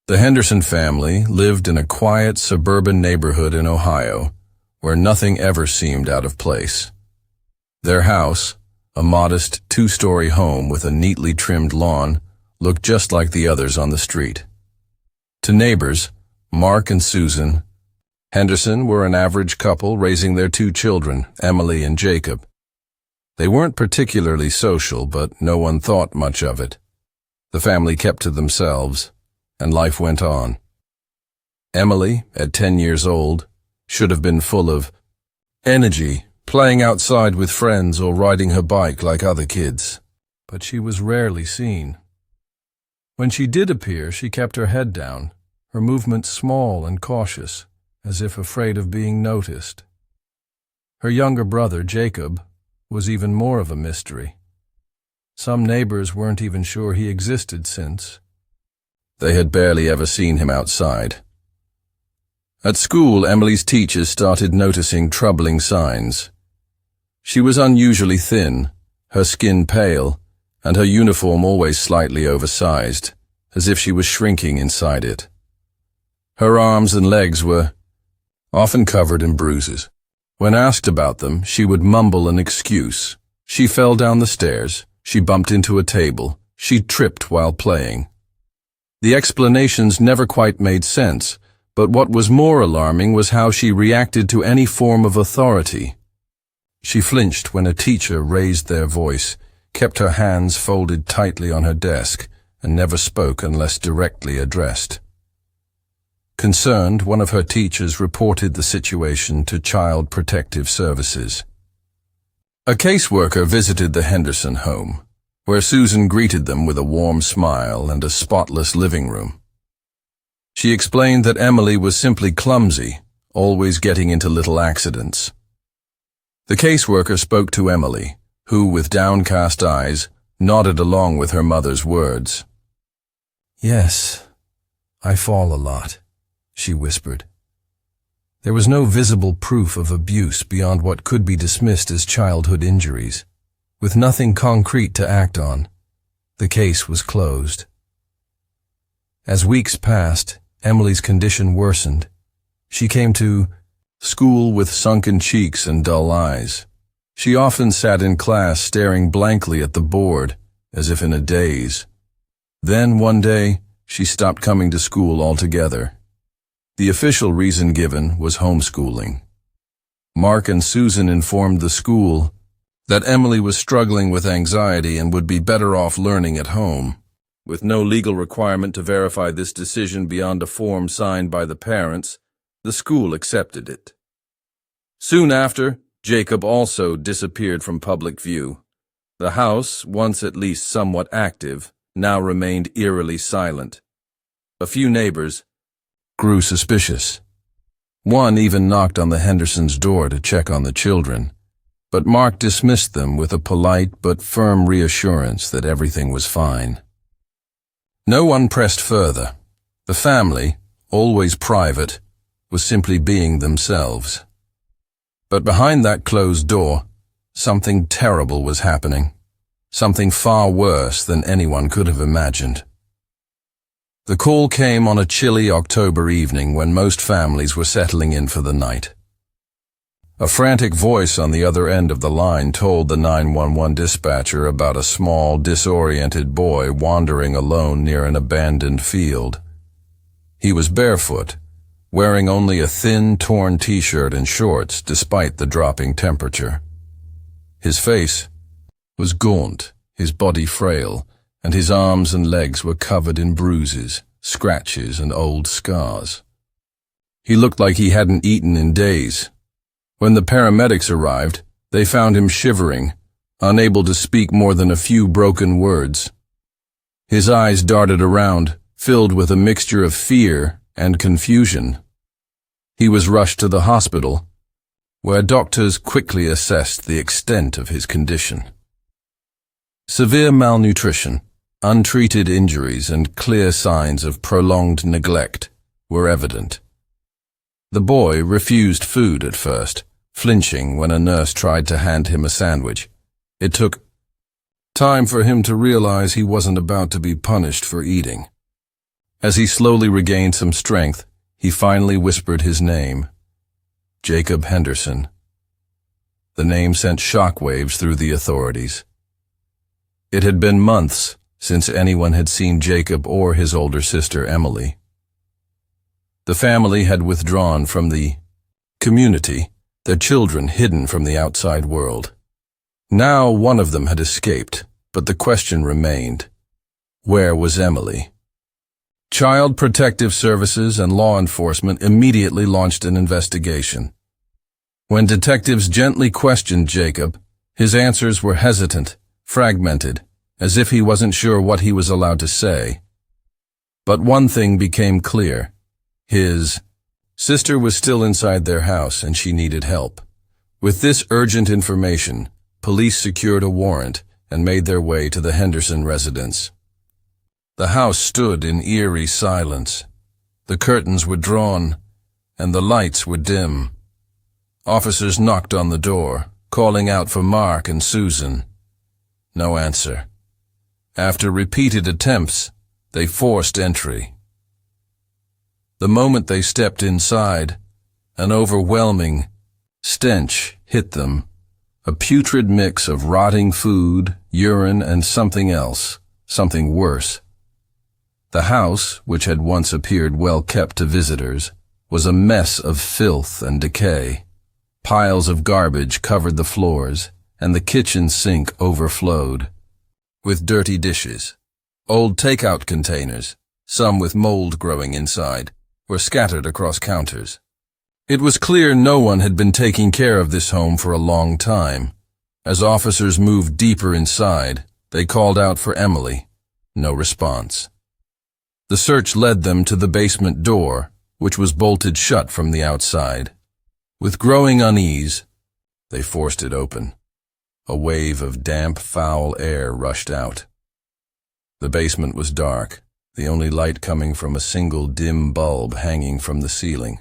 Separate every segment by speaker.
Speaker 1: The Henderson family lived in a quiet suburban neighborhood in Ohio, where nothing ever seemed out of place. Their house, a modest two-story home with a neatly trimmed lawn, looked just like the others on the street. To neighbors, Mark and Susan Henderson were an average couple raising their two children, Emily and Jacob. They weren't particularly social, but no one thought much of it. The family kept to themselves, and life went on. Emily, at 10 years old, should have been full of energy, playing outside with friends or riding her bike like other kids. But she was rarely seen. When she did appear, she kept her head down, her movements small and cautious, as if afraid of being noticed. Her younger brother, Jacob, was even more of a mystery. Some neighbors weren't even sure he existed since they had barely ever seen him outside. At school, Emily's teachers started noticing troubling signs. She was unusually thin, her skin pale, and her uniform always slightly oversized, as if she was shrinking inside it. Her arms and legs were often covered in bruises. When asked about them, she would mumble an excuse. She fell down the stairs, she bumped into a table, she tripped while playing. The explanations never quite made sense, but what was more alarming was how she reacted to any form of authority. She flinched when a teacher raised their voice, kept her hands folded tightly on her desk, and never spoke unless directly addressed. Concerned, one of her teachers reported the situation to Child Protective Services. A caseworker visited the Henderson home, where Susan greeted them with a warm smile and a spotless living room. She explained that Emily was simply clumsy, always getting into little accidents. The caseworker spoke to Emily, who, with downcast eyes, nodded along with her mother's words. "Yes, I fall a lot," she whispered. There was no visible proof of abuse beyond what could be dismissed as childhood injuries. With nothing concrete to act on, the case was closed. As weeks passed, Emily's condition worsened. She came to school with sunken cheeks and dull eyes. She often sat in class staring blankly at the board, as if in a daze. Then, one day, she stopped coming to school altogether. The official reason given was homeschooling. Mark and Susan informed the school that Emily was struggling with anxiety and would be better off learning at home. With no legal requirement to verify this decision beyond a form signed by the parents, the school accepted it. Soon after, Jacob also disappeared from public view. The house, once at least somewhat active, now remained eerily silent. A few neighbors grew suspicious. One even knocked on the Hendersons' door to check on the children, but Mark dismissed them with a polite but firm reassurance that everything was fine. No one pressed further. The family, always private, was simply being themselves. But behind that closed door, something terrible was happening, something far worse than anyone could have imagined. The call came on a chilly October evening when most families were settling in for the night. A frantic voice on the other end of the line told the 911 dispatcher about a small, disoriented boy wandering alone near an abandoned field. He was barefoot, wearing only a thin, torn t-shirt and shorts despite the dropping temperature. His face was gaunt, his body frail, and his arms and legs were covered in bruises, scratches, and old scars. He looked like he hadn't eaten in days. When the paramedics arrived, they found him shivering, unable to speak more than a few broken words. His eyes darted around, filled with a mixture of fear and confusion. He was rushed to the hospital, where doctors quickly assessed the extent of his condition. Severe malnutrition, untreated injuries, and clear signs of prolonged neglect were evident. The boy refused food at first, flinching when a nurse tried to hand him a sandwich. It took time for him to realize he wasn't about to be punished for eating. As he slowly regained some strength, he finally whispered his name. Jacob Henderson. The name sent shockwaves through the authorities. It had been months since anyone had seen Jacob or his older sister Emily. The family had withdrawn from the community, their children hidden from the outside world. Now one of them had escaped, but the question remained: where was Emily? Child Protective Services and law enforcement immediately launched an investigation. When detectives gently questioned Jacob, his answers were hesitant, fragmented, as if he wasn't sure what he was allowed to say. But one thing became clear. His sister was still inside their house and she needed help. With this urgent information, police secured a warrant and made their way to the Henderson residence. The house stood in eerie silence. The curtains were drawn, and the lights were dim. Officers knocked on the door, calling out for Mark and Susan. No answer. After repeated attempts, they forced entry. The moment they stepped inside, an overwhelming stench hit them, a putrid mix of rotting food, urine, and something else, something worse. The house, which had once appeared well kept to visitors, was a mess of filth and decay. Piles of garbage covered the floors, and the kitchen sink overflowed, with dirty dishes. Old takeout containers, some with mold growing inside, were scattered across counters. It was clear no one had been taking care of this home for a long time. As officers moved deeper inside, they called out for Emily. No response. The search led them to the basement door, which was bolted shut from the outside. With growing unease, they forced it open. A wave of damp, foul air rushed out. The basement was dark, the only light coming from a single dim bulb hanging from the ceiling.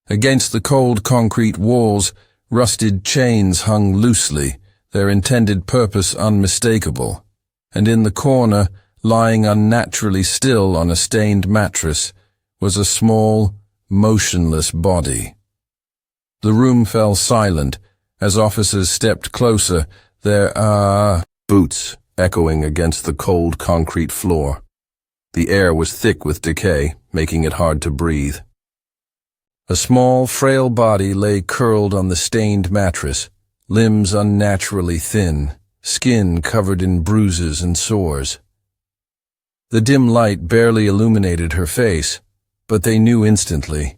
Speaker 1: Against the cold concrete walls, rusted chains hung loosely, their intended purpose unmistakable, and in the corner, lying unnaturally still on a stained mattress, was a small, motionless body. The room fell silent as officers stepped closer, their boots echoing against the cold concrete floor. The air was thick with decay, making it hard to breathe. A small, frail body lay curled on the stained mattress, limbs unnaturally thin, skin covered in bruises and sores. The dim light barely illuminated her face, but they knew instantly.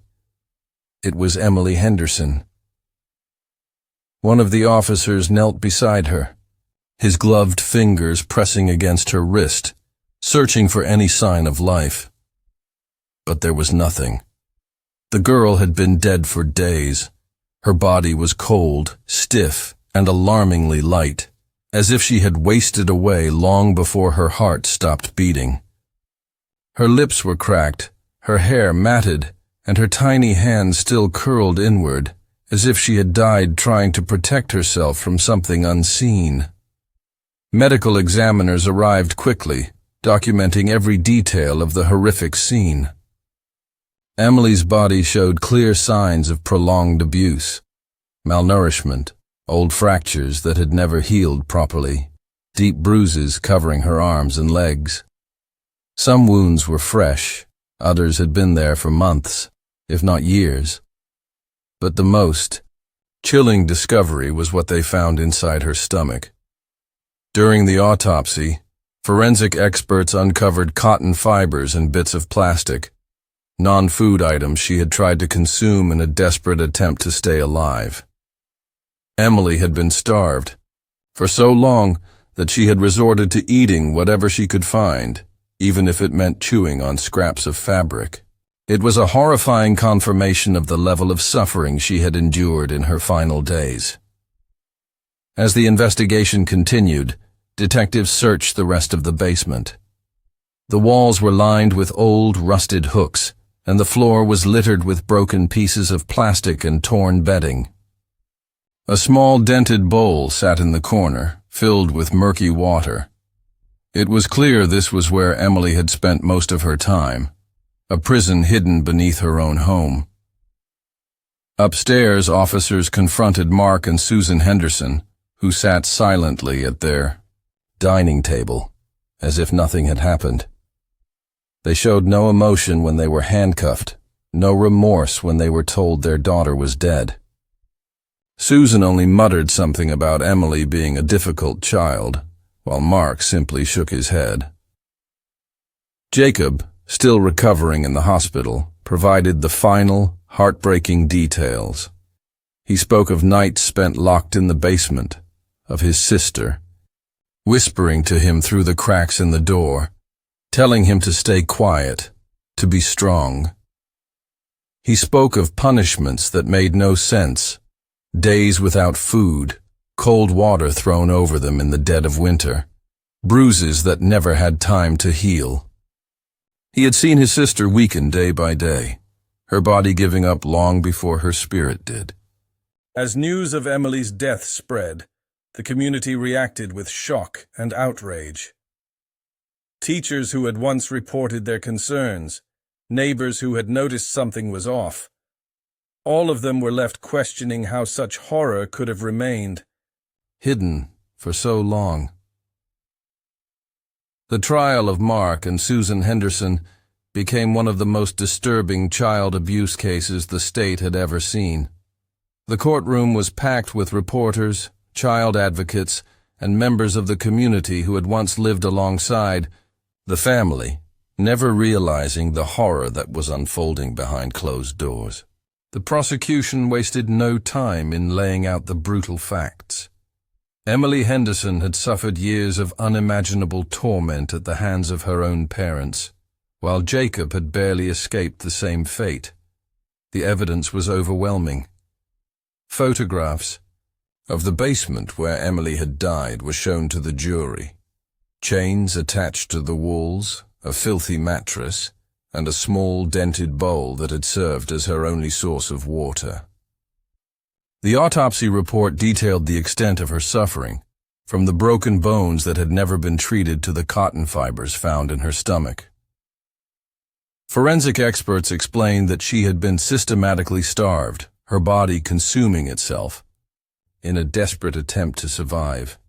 Speaker 1: It was Emily Henderson. One of the officers knelt beside her, his gloved fingers pressing against her wrist, searching for any sign of life. But there was nothing. The girl had been dead for days. Her body was cold, stiff, and alarmingly light, as if she had wasted away long before her heart stopped beating. Her lips were cracked, her hair matted, and her tiny hands still curled inward, as if she had died trying to protect herself from something unseen. Medical examiners arrived quickly, documenting every detail of the horrific scene. Emily's body showed clear signs of prolonged abuse, malnourishment, old fractures that had never healed properly, deep bruises covering her arms and legs. Some wounds were fresh, others had been there for months, if not years. But the most chilling discovery was what they found inside her stomach. During the autopsy, forensic experts uncovered cotton fibers and bits of plastic, non-food items she had tried to consume in a desperate attempt to stay alive. Emily had been starved for so long that she had resorted to eating whatever she could find, even if it meant chewing on scraps of fabric. It was a horrifying confirmation of the level of suffering she had endured in her final days. As the investigation continued, detectives searched the rest of the basement. The walls were lined with old, rusted hooks, and the floor was littered with broken pieces of plastic and torn bedding. A small dented bowl sat in the corner, filled with murky water. It was clear this was where Emily had spent most of her time, a prison hidden beneath her own home. Upstairs, officers confronted Mark and Susan Henderson, who sat silently at their dining table, as if nothing had happened. They showed no emotion when they were handcuffed, no remorse when they were told their daughter was dead. Susan only muttered something about Emily being a difficult child, while Mark simply shook his head. Jacob, still recovering in the hospital, provided the final, heartbreaking details. He spoke of nights spent locked in the basement, of his sister, whispering to him through the cracks in the door, telling him to stay quiet, to be strong. He spoke of punishments that made no sense, days without food, cold water thrown over them in the dead of winter, bruises that never had time to heal. He had seen his sister weaken day by day, her body giving up long before her spirit did. As news of Emily's death spread, the community reacted with shock and outrage. Teachers who had once reported their concerns, neighbors who had noticed something was off, all of them were left questioning how such horror could have remained hidden for so long. The trial of Mark and Susan Henderson became one of the most disturbing child abuse cases the state had ever seen. The courtroom was packed with reporters, child advocates, and members of the community who had once lived alongside the family, never realizing the horror that was unfolding behind closed doors. The prosecution wasted no time in laying out the brutal facts. Emily Henderson had suffered years of unimaginable torment at the hands of her own parents, while Jacob had barely escaped the same fate. The evidence was overwhelming. Photographs of the basement where Emily had died were shown to the jury. Chains attached to the walls, a filthy mattress, and a small dented bowl that had served as her only source of water. The autopsy report detailed the extent of her suffering, from the broken bones that had never been treated to the cotton fibers found in her stomach. Forensic experts explained that she had been systematically starved, her body consuming itself, in a desperate attempt to survive.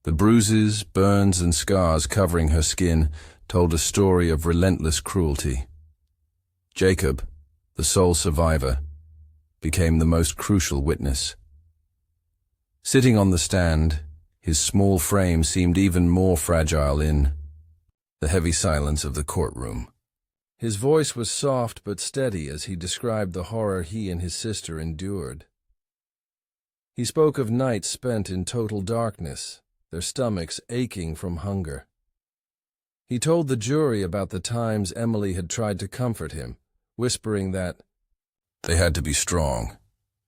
Speaker 1: The bruises, burns, and scars covering her skin told a story of relentless cruelty. Jacob, the sole survivor, became the most crucial witness. Sitting on the stand, his small frame seemed even more fragile in the heavy silence of the courtroom. His voice was soft but steady as he described the horror he and his sister endured. He spoke of nights spent in total darkness, their stomachs aching from hunger. He told the jury about the times Emily had tried to comfort him, whispering that they had to be strong,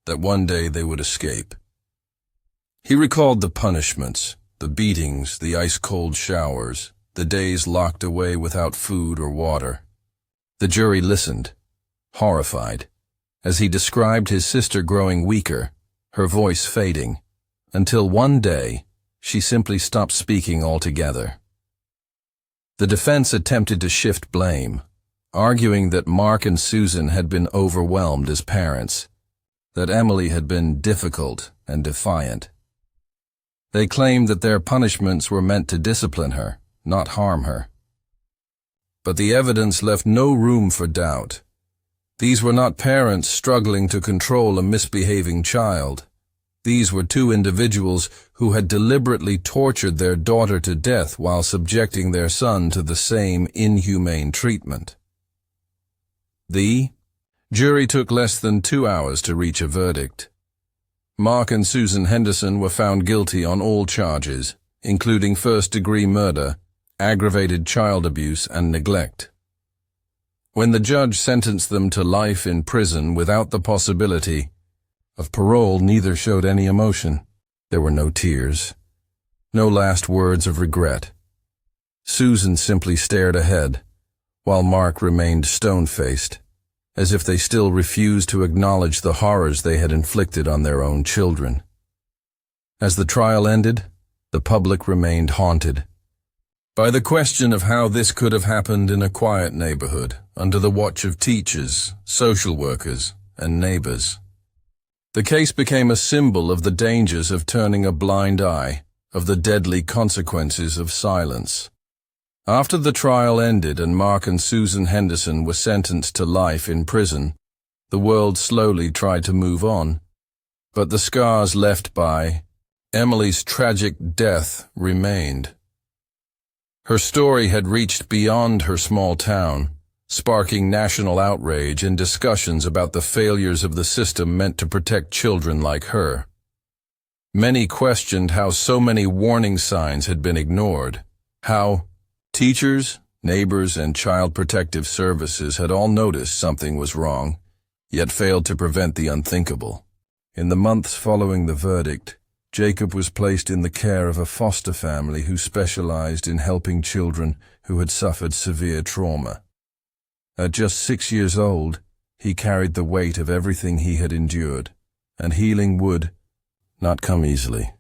Speaker 1: that one day they would escape. He recalled the punishments, the beatings, the ice-cold showers, the days locked away without food or water. The jury listened, horrified, as he described his sister growing weaker, her voice fading, until one day she simply stopped speaking altogether. The defense attempted to shift blame, arguing that Mark and Susan had been overwhelmed as parents, that Emily had been difficult and defiant. They claimed that their punishments were meant to discipline her, not harm her. But the evidence left no room for doubt. These were not parents struggling to control a misbehaving child. These were two individuals who had deliberately tortured their daughter to death while subjecting their son to the same inhumane treatment. The jury took less than 2 hours to reach a verdict. Mark and Susan Henderson were found guilty on all charges, including first-degree murder, aggravated child abuse, and neglect. When the judge sentenced them to life in prison without the possibility of parole, neither showed any emotion. There were no tears, no last words of regret. Susan simply stared ahead, while Mark remained stone-faced, as if they still refused to acknowledge the horrors they had inflicted on their own children. As the trial ended, the public remained haunted. by the question of how this could have happened in a quiet neighborhood, under the watch of teachers, social workers, and neighbors. The case became a symbol of the dangers of turning a blind eye, of the deadly consequences of silence. After the trial ended and Mark and Susan Henderson were sentenced to life in prison, the world slowly tried to move on. But the scars left by Emily's tragic death remained. Her story had reached beyond her small town, sparking national outrage and discussions about the failures of the system meant to protect children like her. Many questioned how so many warning signs had been ignored, how teachers, neighbors, and child protective services had all noticed something was wrong, yet failed to prevent the unthinkable. In the months following the verdict, Jacob was placed in the care of a foster family who specialized in helping children who had suffered severe trauma. At just 6 years old, he carried the weight of everything he had endured, and healing would not come easily.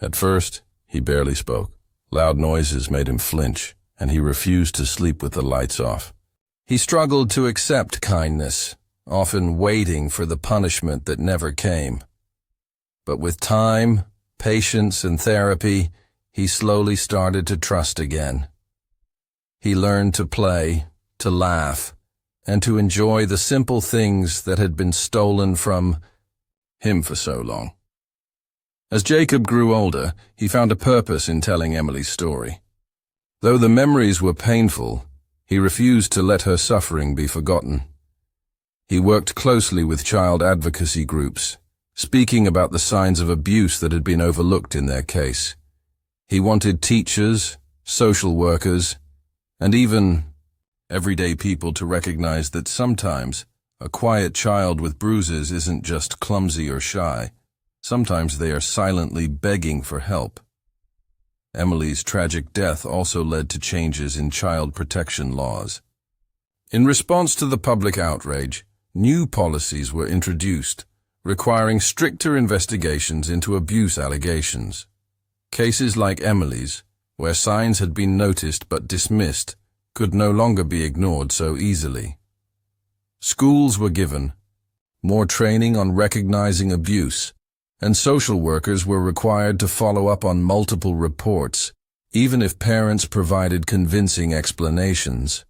Speaker 1: At first, he barely spoke. Loud noises made him flinch, and he refused to sleep with the lights off. He struggled to accept kindness, often waiting for the punishment that never came. But with time, patience, and therapy, he slowly started to trust again. He learned to play, to laugh, and to enjoy the simple things that had been stolen from him for so long. As Jacob grew older, he found a purpose in telling Emily's story. Though the memories were painful, he refused to let her suffering be forgotten. He worked closely with child advocacy groups, speaking about the signs of abuse that had been overlooked in their case. He wanted teachers, social workers, and even everyday people to recognize that sometimes a quiet child with bruises isn't just clumsy or shy. Sometimes they are silently begging for help. Emily's tragic death also led to changes in child protection laws. In response to the public outrage, new policies were introduced, requiring stricter investigations into abuse allegations. Cases like Emily's, where signs had been noticed but dismissed, could no longer be ignored so easily. Schools were given more training on recognizing abuse, and social workers were required to follow up on multiple reports, even if parents provided convincing explanations.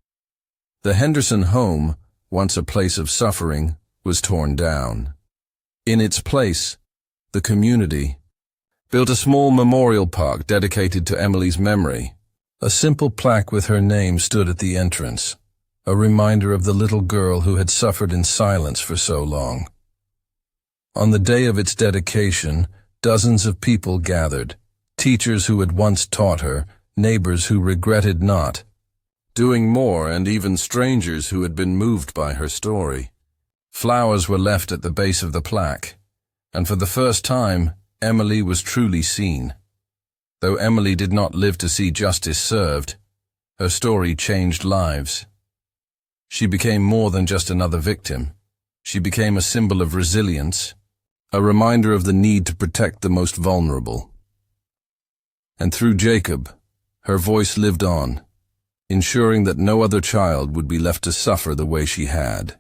Speaker 1: The Henderson home, once a place of suffering, was torn down. In its place, the community built a small memorial park dedicated to Emily's memory. A simple plaque with her name stood at the entrance, a reminder of the little girl who had suffered in silence for so long. On the day of its dedication, dozens of people gathered, teachers who had once taught her, neighbors who regretted not doing more, and even strangers who had been moved by her story. Flowers were left at the base of the plaque, and for the first time, Emily was truly seen. Though Emily did not live to see justice served, her story changed lives. She became more than just another victim. She became a symbol of resilience, a reminder of the need to protect the most vulnerable. And through Jacob, her voice lived on, ensuring that no other child would be left to suffer the way she had.